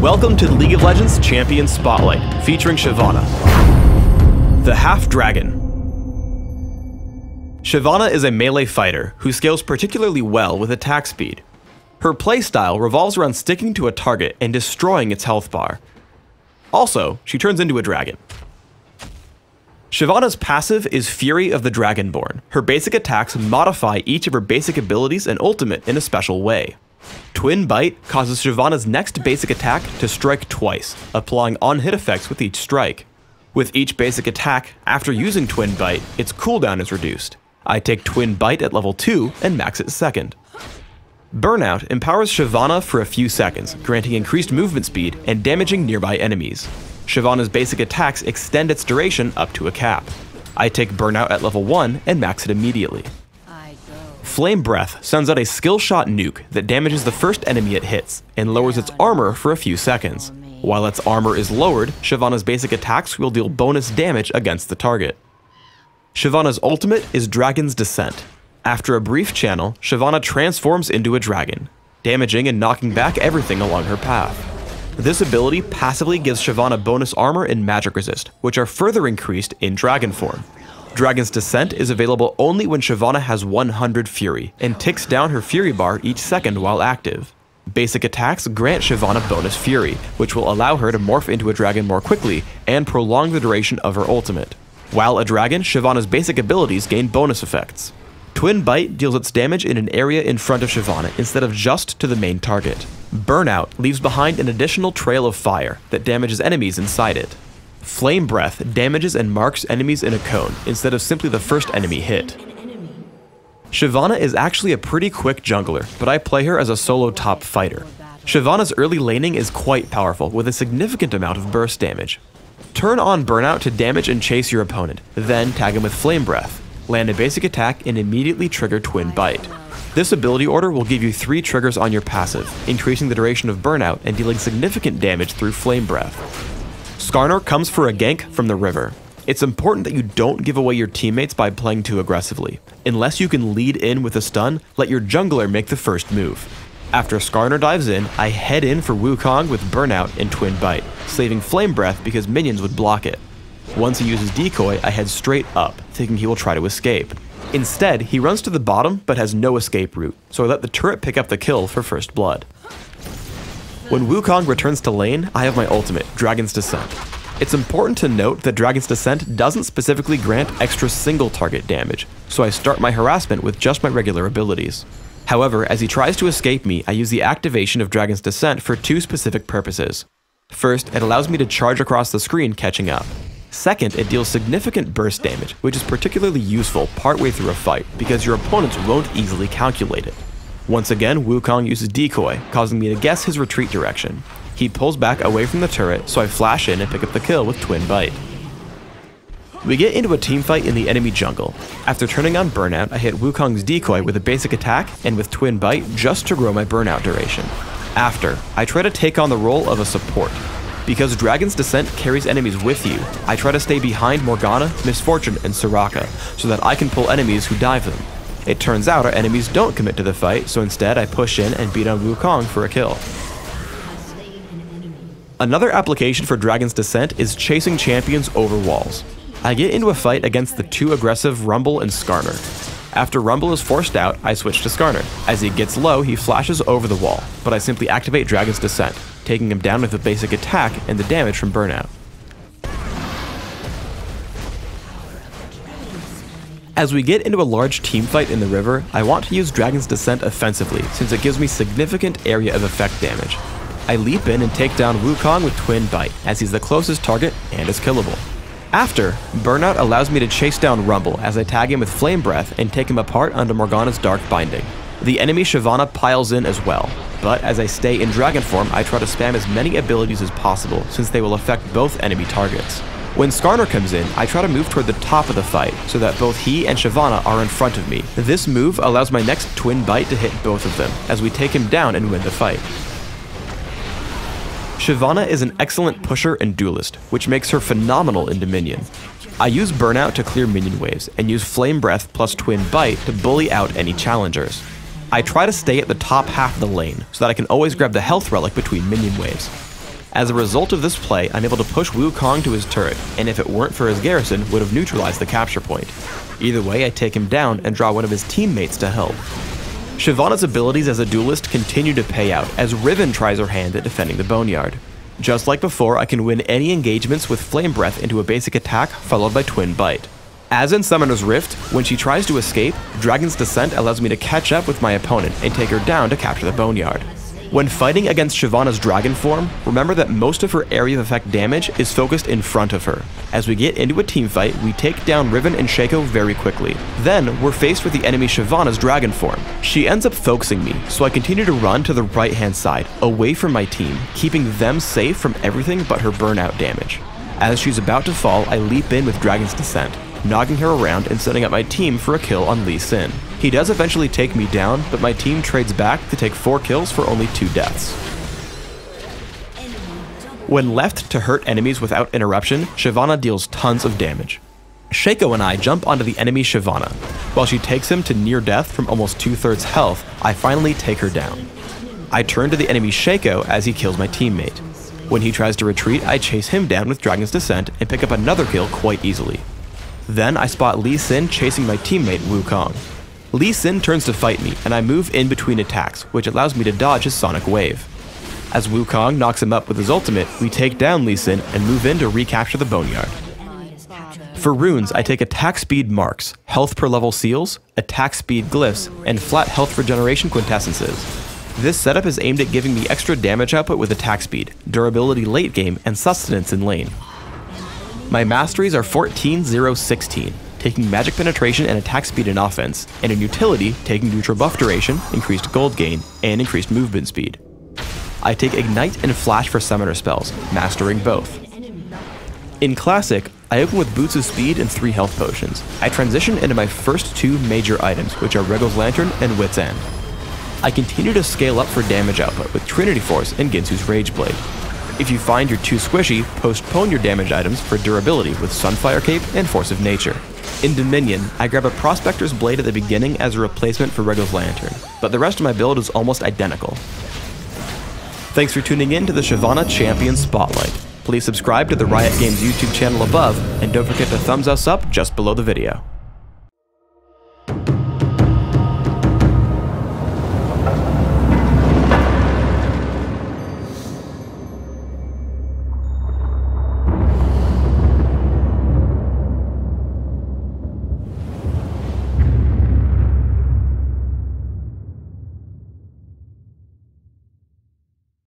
Welcome to the League of Legends Champion Spotlight, featuring Shyvana the Half-Dragon. Shyvana is a melee fighter who scales particularly well with attack speed. Her playstyle revolves around sticking to a target and destroying its health bar. Also, she turns into a dragon. Shyvana's passive is Fury of the Dragonborn. Her basic attacks modify each of her basic abilities and ultimate in a special way. Twin Bite causes Shyvana's next basic attack to strike twice, applying on-hit effects with each strike. With each basic attack, after using Twin Bite, its cooldown is reduced. I take Twin Bite at level 2 and max it second. Burnout empowers Shyvana for a few seconds, granting increased movement speed and damaging nearby enemies. Shyvana's basic attacks extend its duration up to a cap. I take Burnout at level 1 and max it immediately. Flame Breath sends out a skill shot nuke that damages the first enemy it hits and lowers its armor for a few seconds. While its armor is lowered, Shyvana's basic attacks will deal bonus damage against the target. Shyvana's ultimate is Dragon's Descent. After a brief channel, Shyvana transforms into a dragon, damaging and knocking back everything along her path. This ability passively gives Shyvana bonus armor and magic resist, which are further increased in dragon form. Dragon's Descent is available only when Shyvana has 100 Fury, and ticks down her Fury bar each second while active. Basic attacks grant Shyvana bonus Fury, which will allow her to morph into a dragon more quickly and prolong the duration of her ultimate. While a dragon, Shyvana's basic abilities gain bonus effects. Twin Bite deals its damage in an area in front of Shyvana instead of just to the main target. Burnout leaves behind an additional trail of fire that damages enemies inside it. Flame Breath damages and marks enemies in a cone instead of simply the first enemy hit. Shyvana is actually a pretty quick jungler, but I play her as a solo top fighter. Shyvana's early laning is quite powerful with a significant amount of burst damage. Turn on Burnout to damage and chase your opponent, then tag him with Flame Breath. Land a basic attack and immediately trigger Twin Bite. This ability order will give you 3 triggers on your passive, increasing the duration of Burnout and dealing significant damage through Flame Breath. Skarner comes for a gank from the river. It's important that you don't give away your teammates by playing too aggressively. Unless you can lead in with a stun, let your jungler make the first move. After Skarner dives in, I head in for Wukong with Burnout and Twin Bite, saving Flame Breath because minions would block it. Once he uses Decoy, I head straight up, thinking he will try to escape. Instead, he runs to the bottom but has no escape route, so I let the turret pick up the kill for first blood. When Wukong returns to lane, I have my ultimate, Dragon's Descent. It's important to note that Dragon's Descent doesn't specifically grant extra single target damage, so I start my harassment with just my regular abilities. However, as he tries to escape me, I use the activation of Dragon's Descent for 2 specific purposes. First, it allows me to charge across the screen catching up. Second, it deals significant burst damage, which is particularly useful partway through a fight because your opponents won't easily calculate it. Once again, Wukong uses Decoy, causing me to guess his retreat direction. He pulls back away from the turret, so I flash in and pick up the kill with Twin Bite. We get into a teamfight in the enemy jungle. After turning on Burnout, I hit Wukong's Decoy with a basic attack and with Twin Bite just to grow my Burnout duration. After, I try to take on the role of a support. Because Dragon's Descent carries enemies with you, I try to stay behind Morgana, Misfortune, and Soraka, so that I can pull enemies who dive them. It turns out our enemies don't commit to the fight, so instead I push in and beat on Wukong for a kill. Another application for Dragon's Descent is chasing champions over walls. I get into a fight against the too aggressive Rumble and Skarner. After Rumble is forced out, I switch to Skarner. As he gets low, he flashes over the wall, but I simply activate Dragon's Descent, taking him down with a basic attack and the damage from Burnout. As we get into a large teamfight in the river, I want to use Dragon's Descent offensively since it gives me significant area of effect damage. I leap in and take down Wukong with Twin Bite as he's the closest target and is killable. After, Burnout allows me to chase down Rumble as I tag him with Flame Breath and take him apart under Morgana's Dark Binding. The enemy Shyvana piles in as well, but as I stay in dragon form, I try to spam as many abilities as possible since they will affect both enemy targets. When Skarner comes in, I try to move toward the top of the fight so that both he and Shyvana are in front of me. This move allows my next Twin Bite to hit both of them as we take him down and win the fight. Shyvana is an excellent pusher and duelist, which makes her phenomenal in Dominion. I use Burnout to clear minion waves, and use Flame Breath plus Twin Bite to bully out any challengers. I try to stay at the top half of the lane, so that I can always grab the health relic between minion waves. As a result of this play, I'm able to push Wukong to his turret, and if it weren't for his garrison, would have neutralized the capture point. Either way, I take him down and draw one of his teammates to help. Shyvana's abilities as a duelist continue to pay out as Riven tries her hand at defending the Boneyard. Just like before, I can win any engagements with Flame Breath into a basic attack followed by Twin Bite. As in Summoner's Rift, when she tries to escape, Dragon's Descent allows me to catch up with my opponent and take her down to capture the Boneyard. When fighting against Shyvana's dragon form, remember that most of her area of effect damage is focused in front of her. As we get into a teamfight, we take down Riven and Shaco very quickly. Then, we're faced with the enemy Shyvana's dragon form. She ends up focusing me, so I continue to run to the right hand side, away from my team, keeping them safe from everything but her burnout damage. As she's about to fall, I leap in with Dragon's Descent, knocking her around and setting up my team for a kill on Lee Sin. He does eventually take me down, but my team trades back to take 4 kills for only 2 deaths. When left to hurt enemies without interruption, Shyvana deals tons of damage. Shaco and I jump onto the enemy Shyvana. While she takes him to near death from almost 2/3 health, I finally take her down. I turn to the enemy Shaco as he kills my teammate. When he tries to retreat, I chase him down with Dragon's Descent and pick up another kill quite easily. Then I spot Lee Sin chasing my teammate Wukong. Lee Sin turns to fight me, and I move in between attacks, which allows me to dodge his Sonic Wave. As Wukong knocks him up with his ultimate, we take down Lee Sin and move in to recapture the Boneyard. For runes, I take attack speed marks, health per level seals, attack speed glyphs, and flat health regeneration quintessences. This setup is aimed at giving me extra damage output with attack speed, durability late game, and sustenance in lane. My masteries are 14, 0, 16, taking magic penetration and attack speed in offense, and in utility, taking neutral buff duration, increased gold gain, and increased movement speed. I take Ignite and Flash for summoner spells, mastering both. In Classic, I open with Boots of Speed and 3 health potions. I transition into my first 2 major items, which are Regal's Lantern and Wit's End. I continue to scale up for damage output with Trinity Force and Ginsu's Rage Blade. If you find you're too squishy, postpone your damage items for durability with Sunfire Cape and Force of Nature. In Dominion, I grab a Prospector's Blade at the beginning as a replacement for Regal's Lantern, but the rest of my build is almost identical. Thanks for tuning in to the Shyvana Champion Spotlight. Please subscribe to the Riot Games YouTube channel above, and don't forget to thumbs us up just below the video.